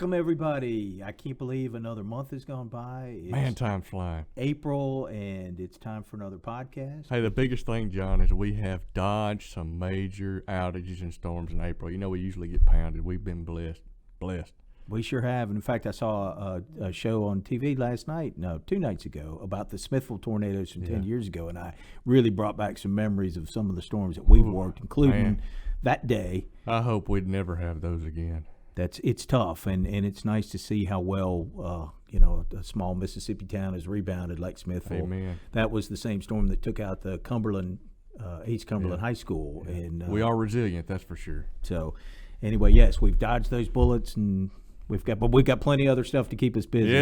Welcome, everybody. I can't believe another month has gone by. Man, time's flying. April, and it's time for another podcast. Hey, the biggest thing, John, is we have dodged some major outages and storms in April. You know, we usually get pounded. We've been blessed. We sure have. And in fact, I saw a show on TV two nights ago, about the Smithville tornadoes from 10 years ago, and I really brought back some memories of some of the storms that we've worked, including that day. I hope we'd never have those again. It's tough, and it's nice to see how well a small Mississippi town has rebounded like Smithville. Amen. That was the same storm that took out the Cumberland, East Cumberland High School, and we are resilient, that's for sure. So, anyway, yes, we've dodged those bullets, and we've got plenty of other stuff to keep us busy.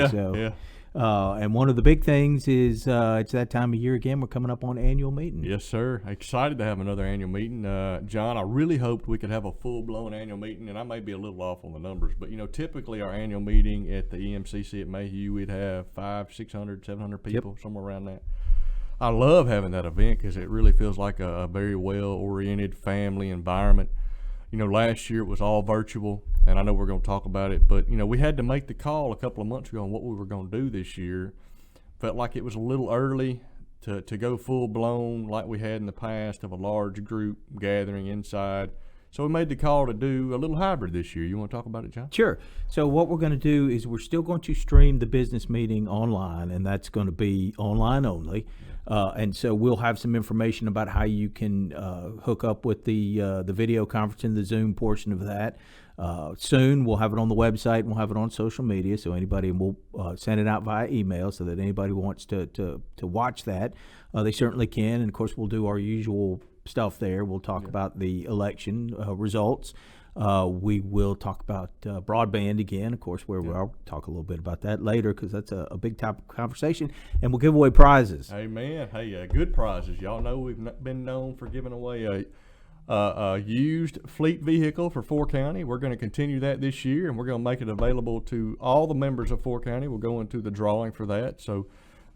And one of the big things is it's that time of year again. We're coming up on annual meeting. Yes, sir. Excited to have another annual meeting. John, I really hoped we could have a full-blown annual meeting, and I may be a little off on the numbers, but, typically our annual meeting at the EMCC at Mayhew, we'd have 500, 600, 700 people, somewhere around that. I love having that event because it really feels like a very well-oriented family environment. Last year it was all virtual, and I know we're going to talk about it, but, we had to make the call a couple of months ago on what we were going to do this year. Felt like it was a little early to go full-blown like we had in the past of a large group gathering inside. So we made the call to do a little hybrid this year. You want to talk about it, John? Sure. So what we're going to do is we're still going to stream the business meeting online, and that's going to be online only. And so we'll have some information about how you can hook up with the video conference and the Zoom portion of that. Soon we'll have it on the website and we'll have it on social media. So anybody, and we'll send it out via email so that anybody who wants to watch that, they certainly can. And of course, we'll do our usual stuff there. We'll talk about the election results. We will talk about broadband again, of course, I'll talk a little bit about that later because that's a big topic of conversation. And we'll give away prizes. Amen. Hey, good prizes. Y'all know we've been known for giving away a used fleet vehicle for 4 County. We're going to continue that this year, and we're going to make it available to all the members of 4 County. We'll go into the drawing for that. So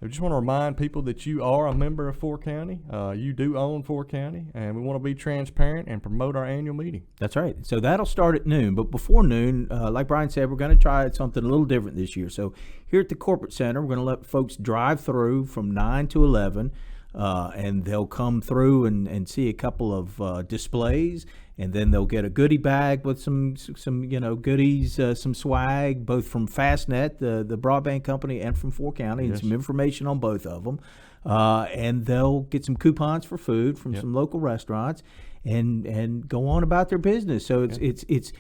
I just want to remind people that you are a member of 4 County. You do own 4 County, and we want to be transparent and promote our annual meeting. That's right. So that'll start at noon. But before noon, like Brian said, we're going to try something a little different this year. So here at the Corporate Center, we're going to let folks drive through from 9 to 11, and they'll come through and see a couple of displays. And then they'll get a goodie bag with some goodies, some swag, both from Fastnet, the broadband company, and from 4 County, and some information on both of them. And they'll get some coupons for food from some local restaurants, and go on about their business. So it's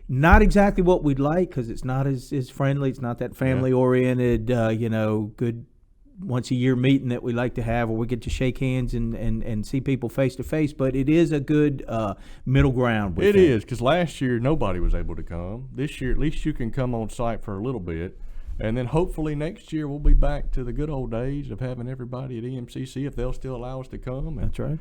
not exactly what we'd like because it's not as friendly. It's not that family oriented, good once a year meeting that we like to have where we get to shake hands and see people face to face, but it is a good middle ground. It is, because last year nobody was able to come. This year at least you can come on site for a little bit, and then hopefully next year we'll be back to the good old days of having everybody at EMCC if they'll still allow us to come. And that's right.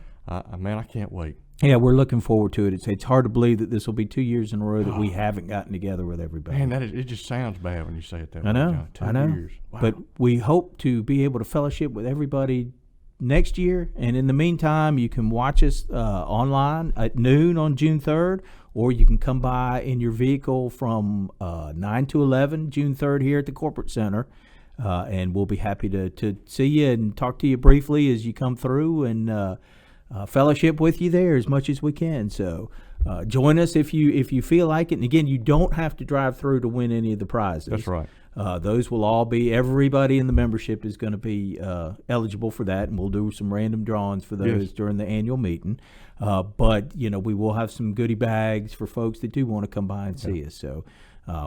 Man, I can't wait. Yeah, we're looking forward to it. It's hard to believe that this will be 2 years in a row that we haven't gotten together with everybody. Man, it just sounds bad when you say it that way. I know. 2 years. Wow. But we hope to be able to fellowship with everybody next year. And in the meantime, you can watch us online at noon on June 3rd, or you can come by in your vehicle from 9 to 11, June 3rd here at the Corporate Center. And we'll be happy to see you and talk to you briefly as you come through and fellowship with you there as much as we can. So join us if you feel like it. And again, you don't have to drive through to win any of the prizes. That's right. Those will all be, everybody in the membership is going to be eligible for that, and we'll do some random drawings for those during the annual meeting. But we will have some goodie bags for folks that do want to come by and see us. So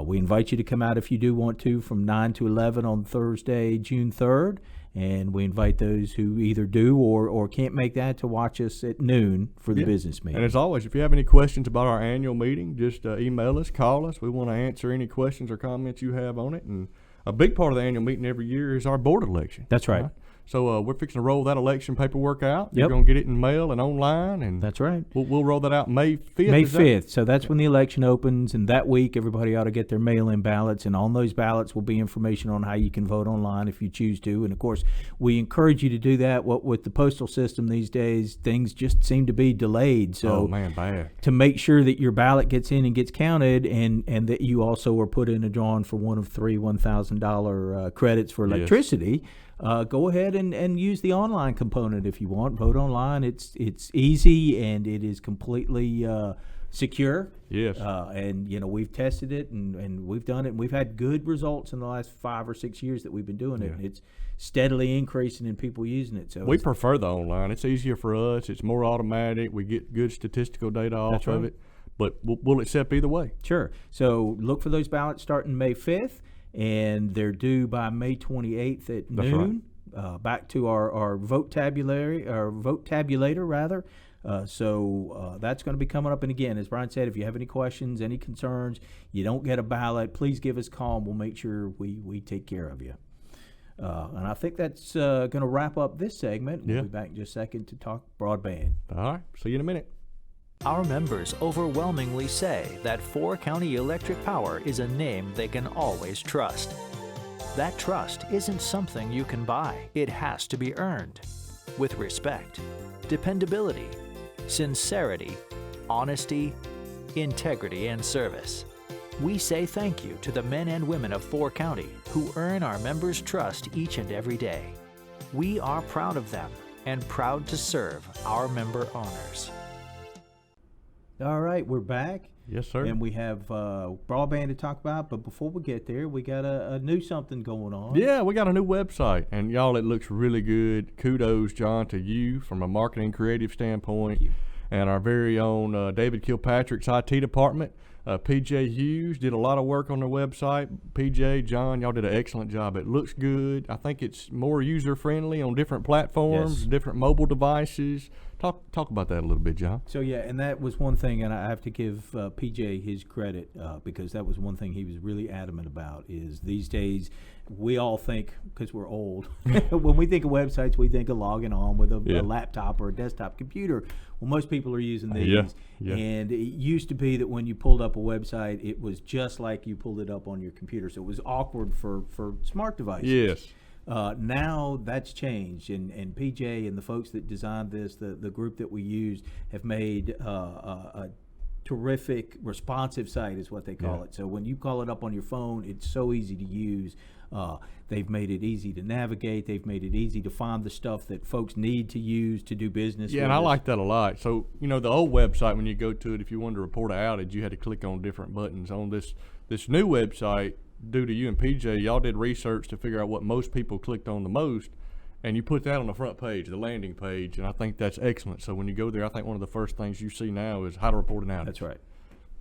we invite you to come out if you do want to from 9 to 11 on Thursday, June 3rd. And we invite those who either do or can't make that to watch us at noon for the business meeting. And as always, if you have any questions about our annual meeting, just email us, call us. We want to answer any questions or comments you have on it. And a big part of the annual meeting every year is our board election. That's right. So we're fixing to roll that election paperwork out. You're Yep. going to get it in mail and online, and That's right. we'll roll that out May 5th. May is that- 5th. So that's when the election opens, and that week everybody ought to get their mail-in ballots, and on those ballots will be information on how you can vote online if you choose to. And of course, we encourage you to do that. What with the postal system these days, things just seem to be delayed. So Oh man, bad. to make sure that your ballot gets in and gets counted, and that you also are put in a drawing for one of three $1,000 credits for Yes. electricity, go ahead and use the online component if you want. Vote online. It's easy and it is completely secure. Yes. And we've tested it and we've done it, and we've had good results in the last 5 or 6 years that we've been doing it. Yeah. It's steadily increasing in people using it. So We it's- prefer the online. It's easier for us. It's more automatic. We get good statistical data off That's of right. it. But we'll accept either way. Sure. So look for those ballots starting May 5th, and they're due by May 28th at That's noon. Back to our vote tabulator rather. So that's going to be coming up. And again, as Brian said, if you have any questions, any concerns, you don't get a ballot, please give us a call, and we'll make sure we take care of you. And I think that's going to wrap up this segment. We'll Yeah. be back in just a second to talk broadband. All right. See you in a minute. Our members overwhelmingly say that 4 County Electric Power is a name they can always trust. That trust isn't something you can buy. It has to be earned. With respect, dependability, sincerity, honesty, integrity, and service. We say thank you to the men and women of 4 County who earn our members' trust each and every day. We are proud of them and proud to serve our member owners. All right, we're back. Yes, sir. And we have broadband to talk about, but before we get there, we got a new something going on. Yeah, we got a new website, and y'all, it looks really good. Kudos, John, to you from a marketing creative standpoint, Thank you. and our very own David Kilpatrick's IT department. PJ Hughes did a lot of work on their website. PJ, John, y'all did an excellent job. It looks good. I think it's more user friendly on different platforms, Yes. different mobile devices. Talk about that a little bit, John. So yeah, and that was one thing, and I have to give PJ his credit because that was one thing he was really adamant about. Is these days we all think, because we're old, when we think of websites, we think of logging on with a Yeah. laptop or a desktop computer. Well, most people are using these, Yeah. and it used to be that when you pulled up a website, it was just like you pulled it up on your computer, so it was awkward for smart devices. Yes. Now that's changed, and PJ and the folks that designed this, the group that we used, have made a terrific responsive site, is what they call Yeah. it. So when you call it up on your phone, it's so easy to use. They've made it easy to navigate. They've made it easy to find the stuff that folks need to use to do business. Yeah, with and I us. like that a lot. So, the old website, when you go to it, if you wanted to report an outage, you had to click on different buttons. On this new website, due to you and PJ, y'all did research to figure out what most people clicked on the most, and you put that on the front page, the landing page, and I think that's excellent. So when you go there, I think one of the first things you see now is how to report an outage. That's right.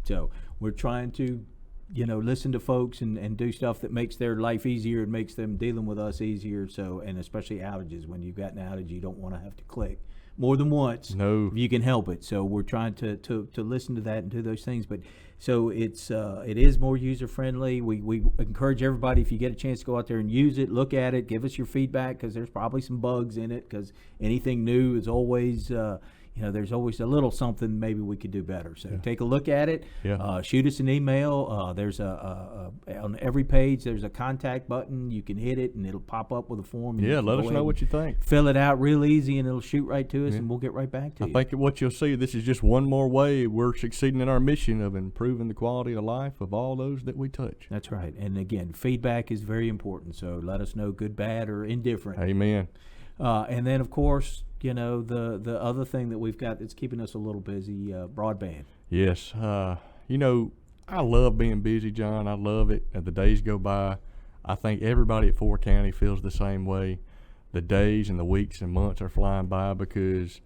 So we're trying to, listen to folks and do stuff that makes their life easier and makes them dealing with us easier. So, and especially outages. When you've got an outage, you don't want to have to click more than once No. if you can help it. So we're trying to listen to that and do those things. But so it is more user friendly. We encourage everybody, if you get a chance to go out there and use it, look at it, give us your feedback, because there's probably some bugs in it, because anything new is always there's always a little something maybe we could do better. So take a look at it. Yeah. Shoot us an email. There's on every page there's a contact button. You can hit it and it'll pop up with a form. And you Yeah, can let go us know ahead what you think. and fill it out real easy, and it'll shoot right to us, Yeah. and we'll get right back to I you. think what you'll see, this is just one more way we're succeeding in our mission of improving the quality of life of all those that we touch. That's right. And again, feedback is very important. So let us know, good, bad, or indifferent. Amen. And then, of course, the other thing that we've got that's keeping us a little busy, broadband. Yes. I love being busy, John. I love it. As the days go by, I think everybody at 4 County feels the same way. The days and the weeks and months are flying by because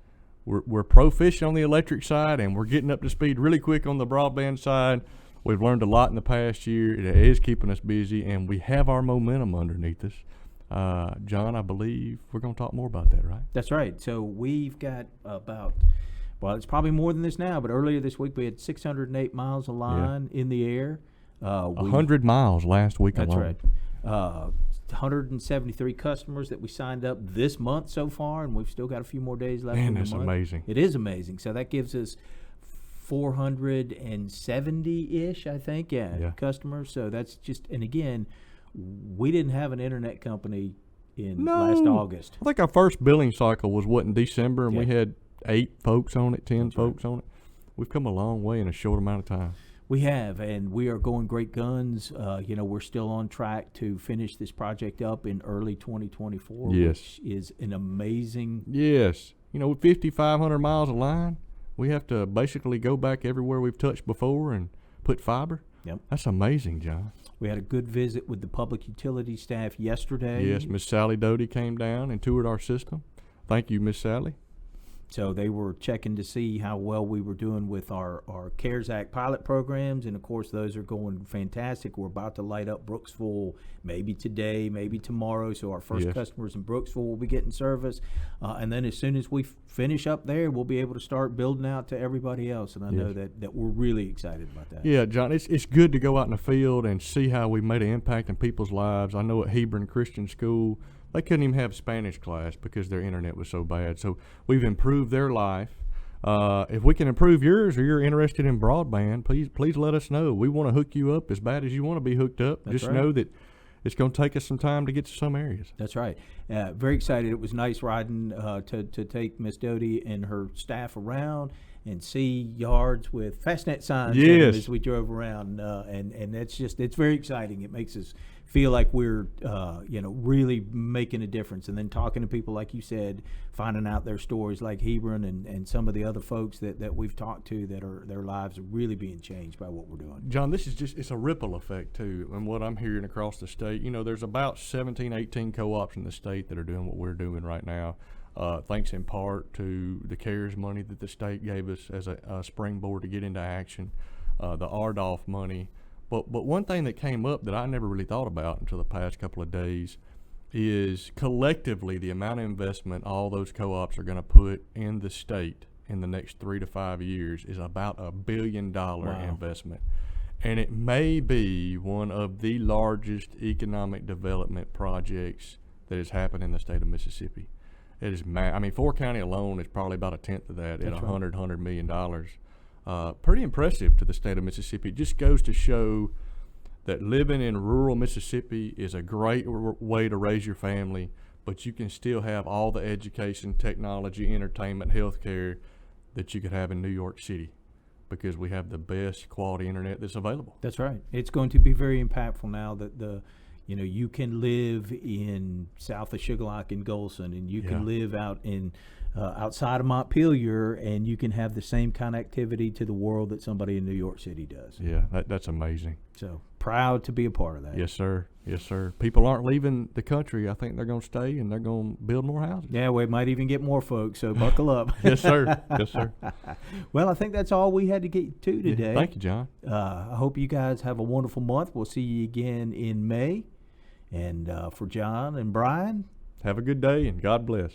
we're proficient on the electric side, and we're getting up to speed really quick on the broadband side. We've learned a lot in the past year. It is keeping us busy, and we have our momentum underneath us. John, I believe we're going to talk more about that, right? That's right. So we've got well, it's probably more than this now, but earlier this week we had 608 miles of line in the air. 100 miles last week That's alone. right. 173 customers that we signed up this month so far, and we've still got a few more days left Man, in the that's month. amazing. It is amazing. So that gives us 470-ish, I think, Yeah. customers. So that's just, and again, we didn't have an internet company in No. last August. I think our first billing cycle was in December, and we Yeah. had 8 folks on it, 10 That's right. folks on it. We've come a long way in a short amount of time. We have, and we are going great guns. We're still on track to finish this project up in early 2024, Yes. which is an amazing. Yes. With 5,500 miles of line, we have to basically go back everywhere we've touched before and put fiber. Yep. That's amazing, John. We had a good visit with the public utility staff yesterday. Yes, Miss Sally Doty came down and toured our system. Thank you, Miss Sally. So they were checking to see how well we were doing with our CARES Act pilot programs, and of course those are going fantastic. We're about to light up Brooksville maybe today, maybe tomorrow, so our first Yes. customers in Brooksville will be getting service. And then as soon as we finish up there, we'll be able to start building out to everybody else, and I know Yes. that we're really excited about that. Yeah, John, it's good to go out in the field and see how we made an impact in people's lives. I know at Hebron Christian School, they couldn't even have Spanish class because their internet was so bad. So we've improved their life. If we can improve yours, or you're interested in broadband, please let us know. We want to hook you up as bad as you want to be hooked up. That's Just right. know that it's going to take us some time to get to some areas. That's right. Very excited. It was nice riding to take Miss Doty and her staff around and see yards with Fastnet signs in them Yes. as we drove around, and it's very exciting. It makes us feel like we're really making a difference, and then talking to people like you said, finding out their stories like Hebron and some of the other folks that we've talked to that are their lives are really being changed by what we're doing. John, this is it's a ripple effect too. And what I'm hearing across the state, there's about 17, 18 co-ops in the state that are doing what we're doing right now. Thanks in part to the CARES money that the state gave us as a springboard to get into action, the RDOF money. But one thing that came up that I never really thought about until the past couple of days is collectively the amount of investment all those co-ops are going to put in the state in the next 3 to 5 years is about $1 billion Wow. investment. And it may be one of the largest economic development projects that has happened in the state of Mississippi. It is, 4 County alone is probably about a tenth of that at That's right. $100 million. Pretty impressive to the state of Mississippi. It just goes to show that living in rural Mississippi is a great way to raise your family, but you can still have all the education, technology, entertainment, healthcare that you could have in New York City, because we have the best quality internet that's available. That's right. It's going to be very impactful now that you can live in south of Sugar Lock in Golson, and you Yeah. can live out in outside of Montpelier, and you can have the same connectivity to the world that somebody in New York City does. Yeah, that's amazing. So proud to be a part of that. Yes, sir. Yes, sir. People aren't leaving the country. I think they're going to stay, and they're going to build more houses. Yeah, we might even get more folks, so buckle up. Yes, sir. Yes, sir. Well, I think that's all we had to get to today. Yeah, thank you, John. I hope you guys have a wonderful month. We'll see you again in May. And for John and Brian, Have a good day, and God bless.